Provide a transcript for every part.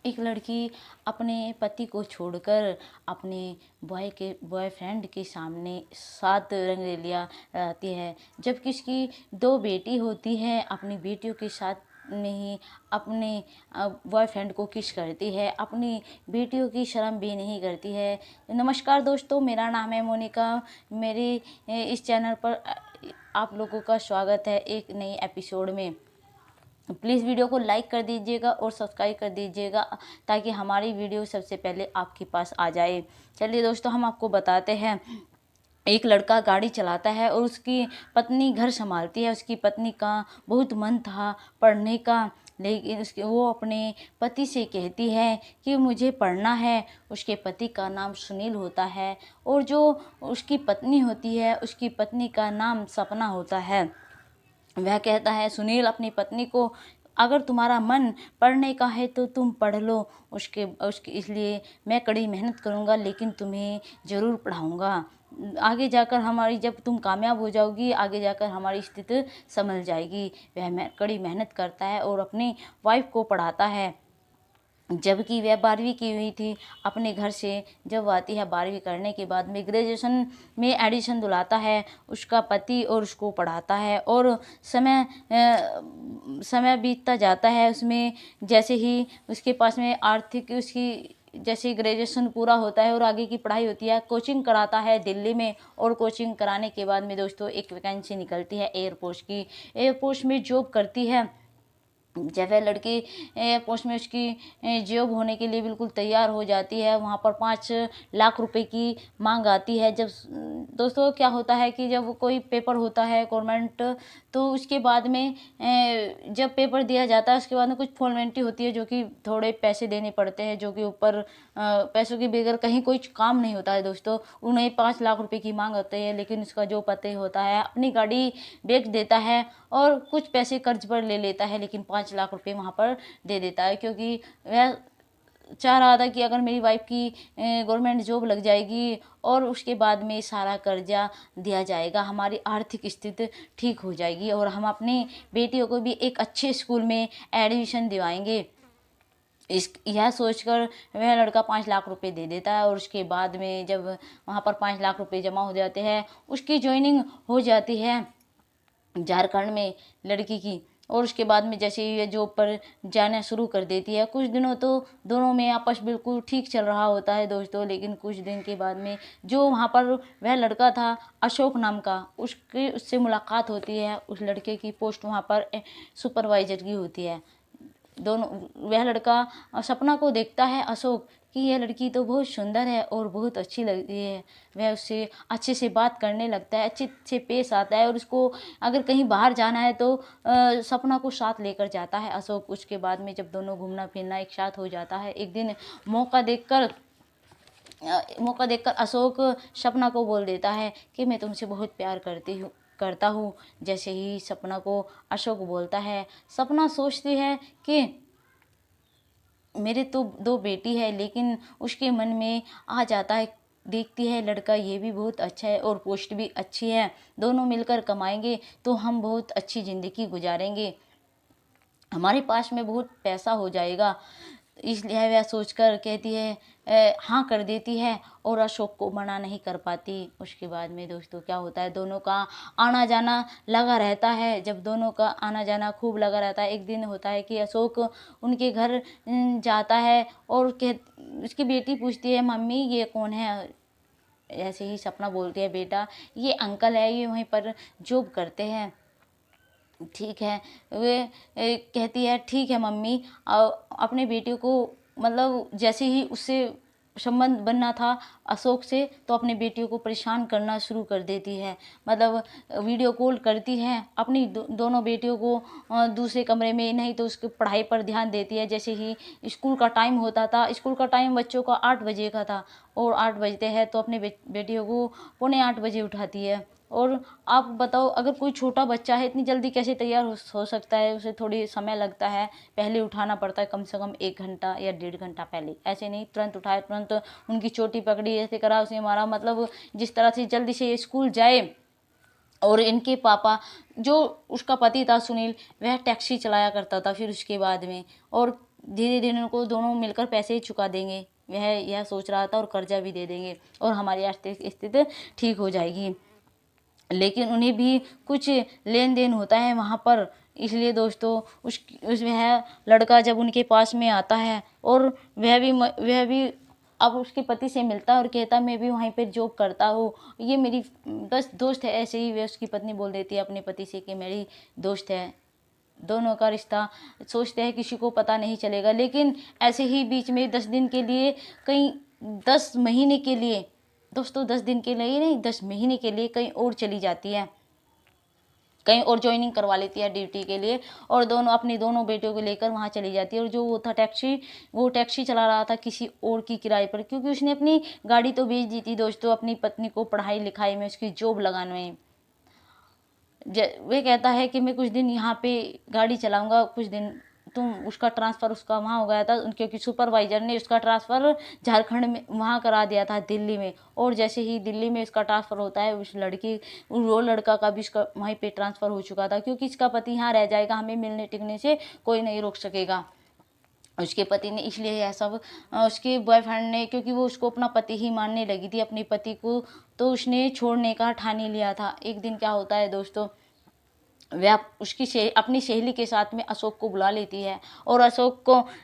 एक लड़की अपने पति को छोड़कर अपने बॉयफ्रेंड के सामने साथ रंगरेलिया रहती है, जबकि उसकी 2 बेटी होती है। अपनी बेटियों के साथ नहीं अपने बॉयफ्रेंड को किस करती है, अपनी बेटियों की शर्म भी नहीं करती है। नमस्कार दोस्तों, मेरा नाम है मोनिका। मेरे इस चैनल पर आप लोगों का स्वागत है एक नई एपिसोड में। प्लीज़ वीडियो को लाइक कर दीजिएगा और सब्सक्राइब कर दीजिएगा ताकि हमारी वीडियो सबसे पहले आपके पास आ जाए। चलिए दोस्तों, हम आपको बताते हैं। एक लड़का गाड़ी चलाता है और उसकी पत्नी घर संभालती है। उसकी पत्नी का बहुत मन था पढ़ने का, लेकिन वो अपने पति से कहती है कि मुझे पढ़ना है। उसके पति का नाम सुनील होता है और जो उसकी पत्नी होती है, उसकी पत्नी का नाम सपना होता है। वह कहता है सुनील अपनी पत्नी को, अगर तुम्हारा मन पढ़ने का है तो तुम पढ़ लो, उसके उसके इसलिए मैं कड़ी मेहनत करूँगा, लेकिन तुम्हें ज़रूर पढ़ाऊँगा। आगे जाकर हमारी, जब तुम कामयाब हो जाओगी, आगे जाकर हमारी स्थिति संभल जाएगी। वह कड़ी मेहनत करता है और अपनी वाइफ को पढ़ाता है। जबकि वह 12वीं की हुई थी। अपने घर से जब आती है 12वीं करने के बाद में ग्रेजुएशन में एडिशन दिलाता है उसका पति और उसको पढ़ाता है। और समय बीतता जाता है उसमें, जैसे ही उसके पास में आर्थिक, उसकी जैसे ग्रेजुएशन पूरा होता है और आगे की पढ़ाई होती है, कोचिंग कराता है दिल्ली में। और कोचिंग कराने के बाद में दोस्तों एक वैकेंसी निकलती है एयरफोर्स की। एयरफोर्स में जॉब करती है। जब वह लड़की एयरपोर्ट में उसकी जॉब होने के लिए बिल्कुल तैयार हो जाती है, वहाँ पर 5 लाख रुपए की मांग आती है। जब दोस्तों क्या होता है कि जब कोई पेपर होता है गवर्नमेंट, तो उसके बाद में जब पेपर दिया जाता है उसके बाद में कुछ फॉर्मेलिटी होती है जो कि थोड़े पैसे देने पड़ते हैं, जो कि ऊपर पैसों के बगैर कहीं कोई काम नहीं होता है दोस्तों। उन्हें 5 लाख रुपए की मांग होती है, लेकिन उसका जो पति होता है अपनी गाड़ी बेच देता है और कुछ पैसे कर्ज पर ले लेता है, लेकिन 5 लाख रुपए वहाँ पर दे देता है, क्योंकि वह चाह रहा था कि अगर मेरी वाइफ की गवर्नमेंट जॉब लग जाएगी और उसके बाद में सारा कर्जा दिया जाएगा, हमारी आर्थिक स्थिति ठीक हो जाएगी और हम अपनी बेटियों को भी एक अच्छे स्कूल में एडमिशन दिवाएंगे। यह सोचकर वह लड़का 5 लाख रुपए दे देता है। और उसके बाद में जब वहाँ पर 5 लाख रुपए जमा हो जाते हैं, उसकी ज्वाइनिंग हो जाती है झारखंड में लड़की की। और उसके बाद में जैसे ही ये जॉब पर जाना शुरू कर देती है, कुछ दिनों तो दोनों में आपस बिल्कुल ठीक चल रहा होता है दोस्तों, लेकिन कुछ दिन के बाद में जो वहाँ पर वह लड़का था अशोक नाम का, उससे मुलाकात होती है। उस लड़के की पोस्ट वहाँ पर सुपरवाइजर की होती है। दोनों, वह लड़का सपना को देखता है अशोक कि यह लड़की तो बहुत सुंदर है और बहुत अच्छी लगती है। वह उससे अच्छे से बात करने लगता है, अच्छे से पेश आता है और उसको अगर कहीं बाहर जाना है तो सपना को साथ लेकर जाता है अशोक। उसके बाद में जब दोनों घूमना फिरना एक साथ हो जाता है, एक दिन मौका देखकर अशोक सपना को बोल देता है कि मैं तुमसे बहुत प्यार करता हूँ। जैसे ही सपना को अशोक बोलता है, सपना सोचती है कि मेरे तो 2 बेटी है, लेकिन उसके मन में आ जाता है, देखती है लड़का ये भी बहुत अच्छा है और पोस्ट भी अच्छी है, दोनों मिलकर कमाएंगे तो हम बहुत अच्छी ज़िंदगी गुजारेंगे, हमारे पास में बहुत पैसा हो जाएगा। इसलिए वह सोचकर कहती है, हाँ कर देती है और अशोक को मना नहीं कर पाती। उसके बाद में दोस्तों क्या होता है, दोनों का आना जाना लगा रहता है। जब दोनों का आना जाना खूब लगा रहता है, एक दिन होता है कि अशोक उनके घर जाता है और उसकी बेटी पूछती है, मम्मी ये कौन है? ऐसे ही सपना बोलती है, बेटा ये अंकल है, ये वहीं पर जॉब करते हैं। ठीक है, वे कहती है ठीक है मम्मी। अपने बेटे को, मतलब जैसे ही उससे संबंध बनना था अशोक से, तो अपने बेटियों को परेशान करना शुरू कर देती है। मतलब वीडियो कॉल करती है अपनी दोनों बेटियों को दूसरे कमरे में, नहीं तो उसकी पढ़ाई पर ध्यान देती है। जैसे ही स्कूल का टाइम होता था, स्कूल का टाइम बच्चों का 8 बजे का था और 8 बजते हैं तो अपने बेटियों को 7:45 उठाती है। और आप बताओ, अगर कोई छोटा बच्चा है इतनी जल्दी कैसे तैयार हो सकता है? उसे थोड़ी समय लगता है, पहले उठाना पड़ता है कम से कम 1 घंटा या 1.5 घंटा पहले। ऐसे नहीं तुरंत उठाए, तुरंत उनकी चोटी पकड़ी, ऐसे करा, उसे मारा, मतलब जिस तरह से जल्दी से स्कूल जाए। और इनके पापा, जो उसका पति था सुनील, वह टैक्सी चलाया करता था फिर उसके बाद में। और धीरे धीरे उनको दोनों मिलकर पैसे चुका देंगे, वह यह सोच रहा था, और कर्जा भी दे देंगे और हमारी आर्थिक स्थिति ठीक हो जाएगी। लेकिन उन्हें भी कुछ लेन देन होता है वहाँ पर, इसलिए दोस्तों उस वह लड़का जब उनके पास में आता है और वह भी अब उसके पति से मिलता है और कहता मैं भी वहीं पे जॉब करता हूँ, ये मेरी बस दोस्त है। ऐसे ही वह उसकी पत्नी बोल देती है अपने पति से कि मेरी दोस्त है। दोनों का रिश्ता सोचते हैं किसी को पता नहीं चलेगा, लेकिन ऐसे ही बीच में 10 दिन के लिए, कहीं 10 महीने के लिए दोस्तों, 10 दिन के लिए नहीं 10 महीने के लिए कहीं और चली जाती है, कहीं और ज्वाइनिंग करवा लेती है ड्यूटी के लिए, और अपनी दोनों बेटियों को लेकर वहाँ चली जाती है। और जो वो था वो टैक्सी चला रहा था किसी और की किराए पर, क्योंकि उसने अपनी गाड़ी तो बेच दी थी दोस्तों अपनी पत्नी को पढ़ाई लिखाई में, उसकी जॉब लगाने में। वे कहता है कि मैं कुछ दिन यहाँ पे गाड़ी चलाऊंगा, कुछ दिन तुम, उसका ट्रांसफ़र उसका वहाँ हो गया था, क्योंकि सुपरवाइज़र ने उसका ट्रांसफ़र झारखंड में वहाँ करा दिया था दिल्ली में। और जैसे ही दिल्ली में इसका ट्रांसफ़र होता है, वो लड़का का भी इसका वहीं पे ट्रांसफ़र हो चुका था, क्योंकि इसका पति यहाँ रह जाएगा, हमें मिलने टिकने से कोई नहीं रोक सकेगा। उसके पति ने इसलिए यह सब, उसके बॉयफ्रेंड ने, क्योंकि वो उसको अपना पति ही मानने लगी थी अपने पति को, तो उसने छोड़ने का ठान ही लिया था। एक दिन क्या होता है दोस्तों, वह अपनी सहेली के साथ में अशोक को बुला लेती है, और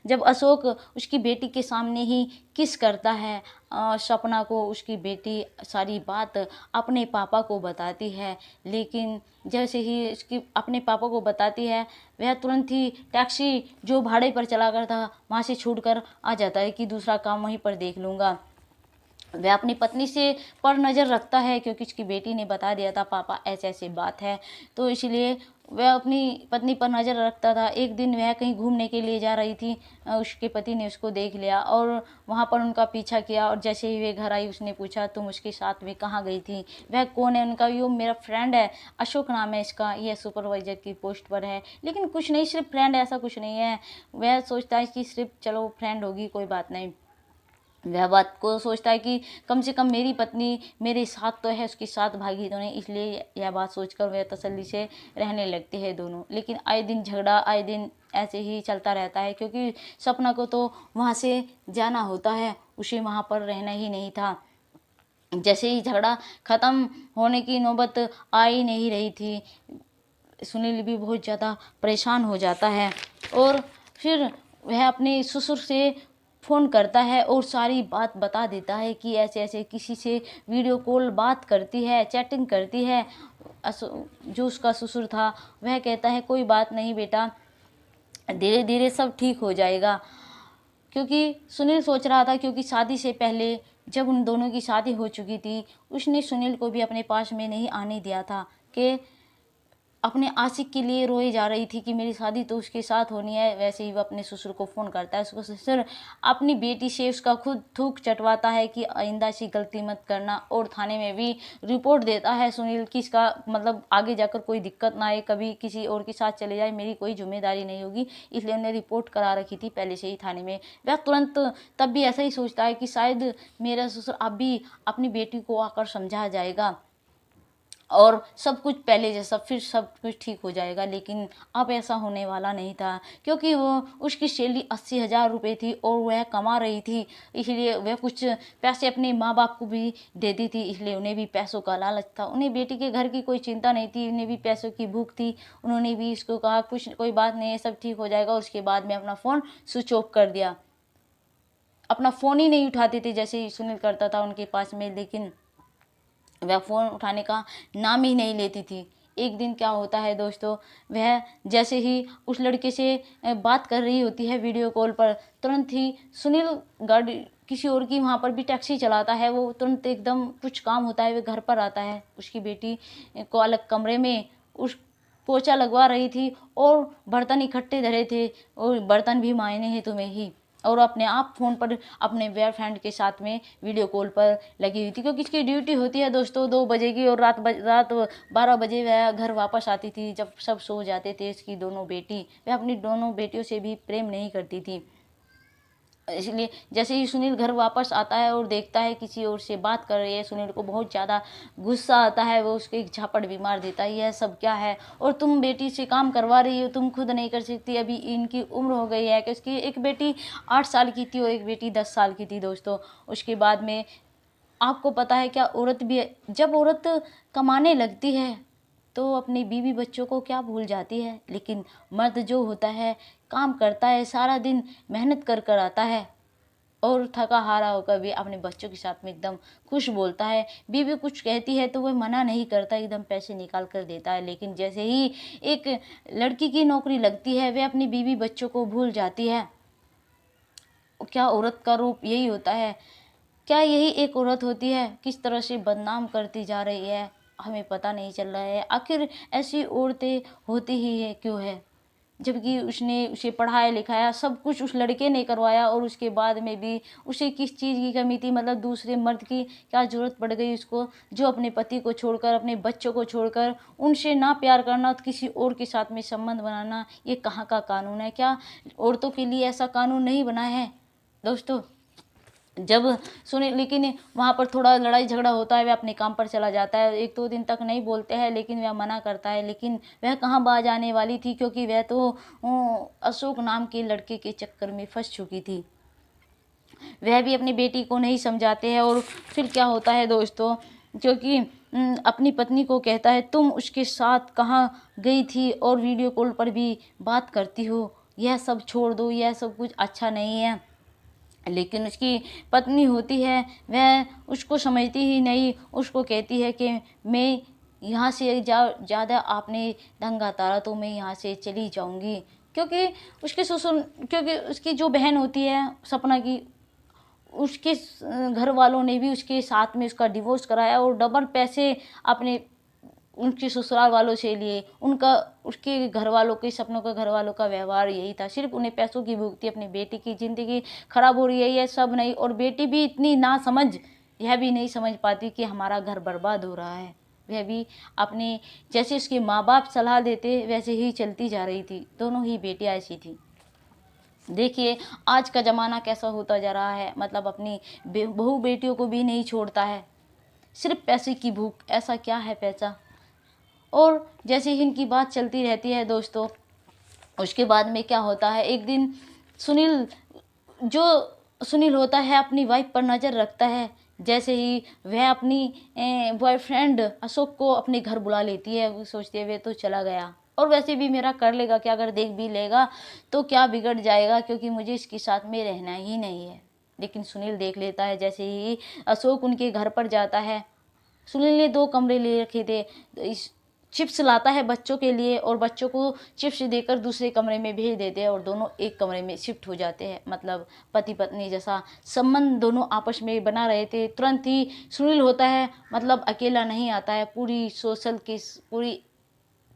जब अशोक उसकी बेटी के सामने ही किस करता है, सपना को उसकी बेटी सारी बात अपने पापा को बताती है। लेकिन जैसे ही उसकी अपने पापा को बताती है, वह तुरंत ही टैक्सी जो भाड़े पर चला कर था वहाँ से छूटकर आ जाता है कि दूसरा काम वहीं पर देख लूँगा। वह अपनी पत्नी से पर नज़र रखता है, क्योंकि उसकी बेटी ने बता दिया था पापा ऐसे ऐसे बात है, तो इसलिए वह अपनी पत्नी पर नज़र रखता था। एक दिन वह कहीं घूमने के लिए जा रही थी, उसके पति ने उसको देख लिया और वहाँ पर उनका पीछा किया, और जैसे ही वे घर आई उसने पूछा तुम उसके साथ में कहाँ गई थी, वह कौन है। उनका यो मेरा फ्रेंड है, अशोक नाम है इसका, यह सुपरवाइज़र की पोस्ट पर है। लेकिन कुछ नहीं, सिर्फ फ्रेंड, ऐसा कुछ नहीं है। वह सोचता है कि सिर्फ चलो फ्रेंड होगी, कोई बात नहीं। वह बात को सोचता है कि कम से कम मेरी पत्नी मेरे साथ तो है, उसके साथ भागी तो नहीं, इसलिए यह बात सोचकर वह तसल्ली से रहने लगते हैं दोनों। लेकिन आए दिन झगड़ा, आए दिन ऐसे ही चलता रहता है, क्योंकि सपना को तो वहाँ से जाना होता है, उसे वहाँ पर रहना ही नहीं था। जैसे ही झगड़ा ख़त्म होने की नौबत आ ही नहीं रही थी, सुनील भी बहुत ज़्यादा परेशान हो जाता है, और फिर वह अपने ससुर से फ़ोन करता है और सारी बात बता देता है कि ऐसे ऐसे किसी से वीडियो कॉल बात करती है, चैटिंग करती है। जो उसका ससुर था वह कहता है कोई बात नहीं बेटा, धीरे धीरे सब ठीक हो जाएगा। क्योंकि सुनील सोच रहा था, क्योंकि शादी से पहले जब उन दोनों की शादी हो चुकी थी, उसने सुनील को भी अपने पास में नहीं आने दिया था, कि अपने आशिक के लिए रोई जा रही थी कि मेरी शादी तो उसके साथ होनी है। वैसे ही वो अपने ससुर को फ़ोन करता है, उसको ससुर अपनी बेटी से उसका खुद थूक चटवाता है कि आइंदा ऐसी गलती मत करना, और थाने में भी रिपोर्ट देता है सुनील की इसका मतलब आगे जाकर कोई दिक्कत ना आए, कभी किसी और के साथ चले जाए, मेरी कोई जिम्मेदारी नहीं होगी, इसलिए उन्हें रिपोर्ट करा रखी थी पहले से ही थाने में। वह तुरंत तब भी ऐसा ही सोचता है कि शायद मेरा ससुर अब भी अपनी बेटी को आकर समझा जाएगा और सब कुछ पहले जैसा फिर सब कुछ ठीक हो जाएगा। लेकिन अब ऐसा होने वाला नहीं था, क्योंकि वो उसकी सैलरी 80,000 रुपये थी और वह कमा रही थी, इसलिए वह कुछ पैसे अपने माँ बाप को भी देती थी, इसलिए उन्हें भी पैसों का लालच था। उन्हें बेटी के घर की कोई चिंता नहीं थी, उन्हें भी पैसों की भूख थी। उन्होंने भी इसको कहा कुछ कोई बात नहीं है, सब ठीक हो जाएगा। और उसके बाद में अपना फ़ोन स्विच ऑफ कर दिया, अपना फ़ोन ही नहीं उठाते थे जैसे ही सुनील करता था उनके पास में, लेकिन वह फ़ोन उठाने का नाम ही नहीं लेती थी। एक दिन क्या होता है दोस्तों, वह जैसे ही उस लड़के से बात कर रही होती है वीडियो कॉल पर, तुरंत ही सुनील गाड़ी किसी और की वहाँ पर भी टैक्सी चलाता है, वो तुरंत एकदम कुछ काम होता है, वह घर पर आता है। उसकी बेटी को अलग कमरे में उस पोछा लगवा रही थी और बर्तन इकट्ठे धरे थे, और बर्तन भी मायने हैं तुम्हें ही, और अपने आप फ़ोन पर अपने बॉयफ्रेंड के साथ में वीडियो कॉल पर लगी हुई थी, क्योंकि इसकी ड्यूटी होती है दोस्तों 2 बजे की, और रात 12 बजे वह घर वापस आती थी जब सब सो जाते थे। इसकी दोनों बेटी, वह अपनी दोनों बेटियों से भी प्रेम नहीं करती थी। इसलिए जैसे ही सुनील घर वापस आता है और देखता है किसी और से बात कर रही है, सुनील को बहुत ज़्यादा गुस्सा आता है। वो उसको एक झापड़ भी मार देता है, यह सब क्या है, और तुम बेटी से काम करवा रही हो, तुम खुद नहीं कर सकती। अभी इनकी उम्र हो गई है कि उसकी एक बेटी 8 साल की थी और एक बेटी 10 साल की थी दोस्तों। उसके बाद में आपको पता है क्या, औरत भी जब औरत कमाने लगती है तो अपनी बीवी बच्चों को क्या भूल जाती है, लेकिन मर्द जो होता है काम करता है, सारा दिन मेहनत कर कर आता है और थका हारा होकर भी अपने बच्चों के साथ में एकदम खुश बोलता है। बीवी कुछ कहती है तो वह मना नहीं करता, एकदम पैसे निकाल कर देता है। लेकिन जैसे ही एक लड़की की नौकरी लगती है वह अपनी बीवी बच्चों को भूल जाती है। क्या औरत का रूप यही होता है? क्या यही एक औरत होती है? किस तरह से बदनाम करती जा रही है, हमें पता नहीं चल रहा है। आखिर ऐसी औरतें होती ही है क्यों है, जबकि उसने उसे पढ़ाया लिखाया, सब कुछ उस लड़के ने करवाया और उसके बाद में भी उसे किस चीज़ की कमी थी? मतलब दूसरे मर्द की क्या ज़रूरत पड़ गई उसको, जो अपने पति को छोड़कर, अपने बच्चों को छोड़कर उनसे ना प्यार करना तो किसी और के साथ में संबंध बनाना, ये कहाँ का कानून है? क्या औरतों के लिए ऐसा कानून नहीं बना है दोस्तों? जब सुने, लेकिन वहाँ पर थोड़ा लड़ाई झगड़ा होता है, वह अपने काम पर चला जाता है। 1-2 दिन तक नहीं बोलते हैं, लेकिन वह मना करता है। लेकिन वह कहाँ बाज आने वाली थी, क्योंकि वह तो अशोक नाम के लड़के के चक्कर में फंस चुकी थी। वह भी अपनी बेटी को नहीं समझाते हैं। और फिर क्या होता है दोस्तों, क्योंकि अपनी पत्नी को कहता है तुम उसके साथ कहाँ गई थी और वीडियो कॉल पर भी बात करती हो, यह सब छोड़ दो, यह सब कुछ अच्छा नहीं है। लेकिन उसकी पत्नी होती है वह उसको समझती ही नहीं, उसको कहती है कि मैं यहाँ से ज़्यादा आपने दंगा तारा तो मैं यहाँ से चली जाऊँगी। क्योंकि उसके ससुर, क्योंकि उसकी जो बहन होती है सपना की, उसके घर वालों ने भी उसके साथ में उसका डिवोर्स कराया और डबल पैसे अपने उनके ससुराल वालों से लिए। उनका, उसके घर वालों के, सपनों का घर वालों का व्यवहार यही था, सिर्फ उन्हें पैसों की भूख थी। अपनी बेटी की ज़िंदगी खराब हो रही है ये सब नहीं, और बेटी भी इतनी नासमझ, यह भी नहीं समझ पाती कि हमारा घर बर्बाद हो रहा है। वह भी अपने, जैसे उसके माँ बाप सलाह देते वैसे ही चलती जा रही थी। दोनों ही बेटियाँ ऐसी थी। देखिए आज का ज़माना कैसा होता जा रहा है, मतलब अपनी बहू बेटियों को भी नहीं छोड़ता है, सिर्फ पैसे की भूख। ऐसा क्या है पैसा? और जैसे ही इनकी बात चलती रहती है दोस्तों, उसके बाद में क्या होता है, एक दिन सुनील, जो सुनील होता है अपनी वाइफ पर नज़र रखता है। जैसे ही वह अपनी बॉयफ्रेंड अशोक को अपने घर बुला लेती है, वो सोचती है वे तो चला गया और वैसे भी मेरा कर लेगा क्या, अगर देख भी लेगा तो क्या बिगड़ जाएगा, क्योंकि मुझे इसके साथ में रहना ही नहीं है। लेकिन सुनील देख लेता है, जैसे ही अशोक उनके घर पर जाता है। सुनील ने 2 कमरे ले रखे थे, इस चिप्स लाता है बच्चों के लिए और बच्चों को चिप्स देकर दूसरे कमरे में भेज देते हैं और दोनों एक कमरे में शिफ्ट हो जाते हैं। मतलब पति पत्नी जैसा संबंध दोनों आपस में बना रहे थे। तुरंत ही सुनील होता है, मतलब अकेला नहीं आता है, पूरी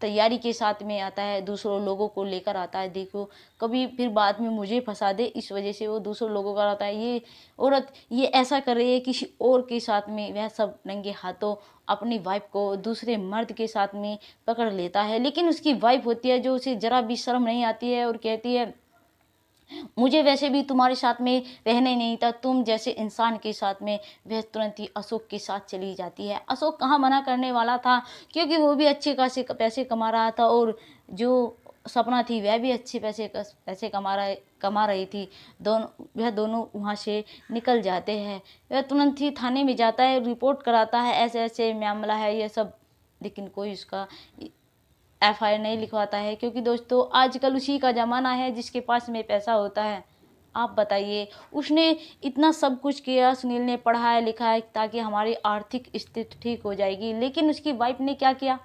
तैयारी के साथ में आता है, दूसरों लोगों को लेकर आता है। देखो कभी फिर बाद में मुझे फंसा दे, इस वजह से वो दूसरों लोगों का आता है। ये औरत ये ऐसा कर रही है किसी और के साथ में, वह सब नंगे हाथों अपनी वाइफ को दूसरे मर्द के साथ में पकड़ लेता है। लेकिन उसकी वाइफ होती है जो उसे जरा भी शर्म नहीं आती है और कहती है मुझे वैसे भी तुम्हारे साथ में रहना ही नहीं था, तुम जैसे इंसान के साथ में। वह तुरंत ही अशोक के साथ चली जाती है। अशोक कहाँ मना करने वाला था, क्योंकि वो भी अच्छे खासे पैसे कमा रहा था और जो सपना थी वह भी अच्छे पैसे कमा रही थी। वह दोनों वहाँ से निकल जाते हैं। वह तुरंत ही थाने में जाता है, रिपोर्ट कराता है ऐसे ऐसे मामला है ये सब, लेकिन कोई उसका FIR नहीं लिखवाता है, क्योंकि दोस्तों आजकल उसी का ज़माना है जिसके पास में पैसा होता है। आप बताइए, उसने इतना सब कुछ किया, सुनील ने पढ़ाया लिखाया ताकि हमारी आर्थिक स्थिति ठीक हो जाएगी, लेकिन उसकी वाइफ ने क्या किया,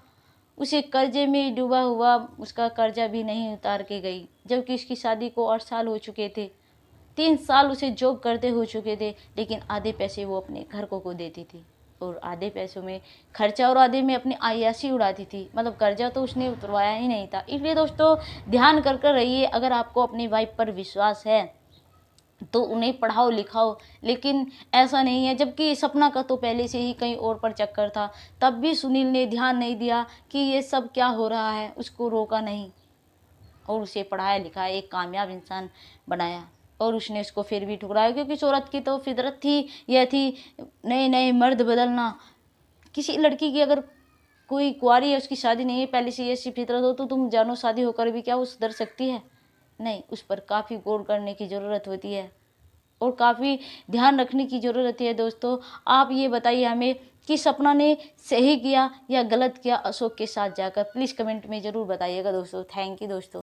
उसे कर्जे में डूबा हुआ उसका कर्जा भी नहीं उतार के गई, जबकि उसकी शादी को 8 साल हो चुके थे। 3 साल उसे जॉब करते हो चुके थे, लेकिन आधे पैसे वो अपने घर को देती थी और आधे पैसों में खर्चा और आधे में अपनी आयासी उड़ाती थी। मतलब कर्जा तो उसने उतरवाया ही नहीं था। इसलिए दोस्तों ध्यान कर कर रहिए, अगर आपको अपनी वाइफ पर विश्वास है तो उन्हें पढ़ाओ लिखाओ, लेकिन ऐसा नहीं है। जबकि सपना का तो पहले से ही कहीं और पर चक्कर था, तब भी सुनील ने ध्यान नहीं दिया कि ये सब क्या हो रहा है, उसको रोका नहीं और उसे पढ़ाया लिखाया एक कामयाब इंसान बनाया। और उसने उसको फिर भी ठुकराया, क्योंकि उस औरत की तो फितरत थी, यह थी नए नए मर्द बदलना। किसी लड़की की अगर कोई कुंवारी है, उसकी शादी नहीं है, पहले से ऐसी फितरत हो तो तुम जानो शादी होकर भी क्या वो सुधर सकती है? नहीं, उस पर काफ़ी गौर करने की ज़रूरत होती है और काफ़ी ध्यान रखने की ज़रूरत है। दोस्तों, आप ये बताइए हमें कि सपना ने सही किया या गलत किया अशोक के साथ जाकर? प्लीज़ कमेंट में ज़रूर बताइएगा दोस्तों। थैंक यू दोस्तों।